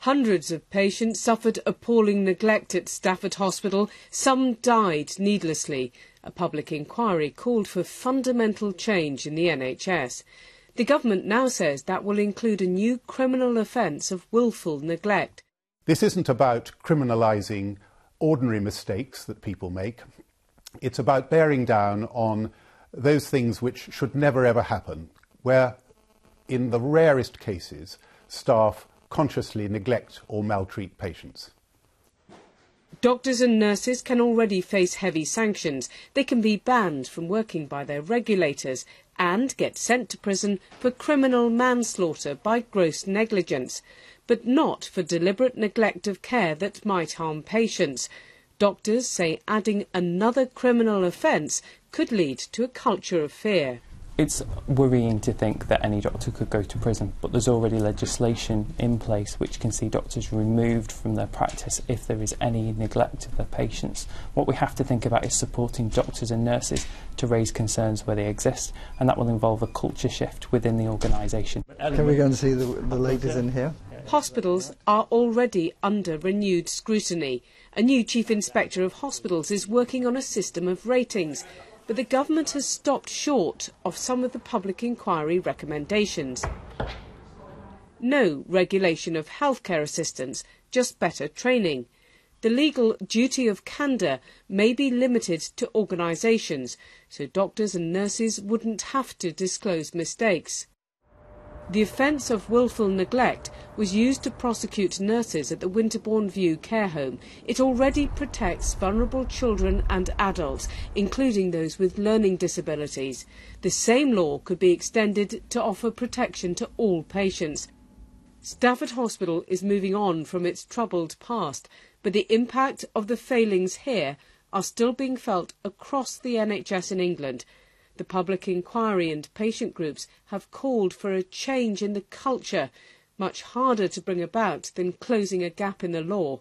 Hundreds of patients suffered appalling neglect at Stafford Hospital. Some died needlessly. A public inquiry called for fundamental change in the NHS. The government now says that will include a new criminal offence of wilful neglect. This isn't about criminalising ordinary mistakes that people make. It's about bearing down on those things which should never ever happen, where, in the rarest cases, staff consciously neglect or maltreat patients. Doctors and nurses can already face heavy sanctions. They can be banned from working by their regulators and get sent to prison for criminal manslaughter by gross negligence, but not for deliberate neglect of care that might harm patients. Doctors say adding another criminal offence could lead to a culture of fear. It's worrying to think that any doctor could go to prison, but there's already legislation in place which can see doctors removed from their practice if there is any neglect of their patients. What we have to think about is supporting doctors and nurses to raise concerns where they exist, and that will involve a culture shift within the organisation. Can we go and see the ladies in here? Hospitals are already under renewed scrutiny. A new Chief Inspector of Hospitals is working on a system of ratings, but the government has stopped short of some of the public inquiry recommendations. No regulation of healthcare assistants, just better training. The legal duty of candour may be limited to organisations, so doctors and nurses wouldn't have to disclose mistakes. The offence of wilful neglect was used to prosecute nurses at the Winterbourne View care home. It already protects vulnerable children and adults, including those with learning disabilities. The same law could be extended to offer protection to all patients. Stafford Hospital is moving on from its troubled past, but the impact of the failings here are still being felt across the NHS in England. The public inquiry and patient groups have called for a change in the culture, much harder to bring about than closing a gap in the law.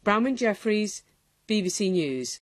Bronwyn Jeffries, BBC News.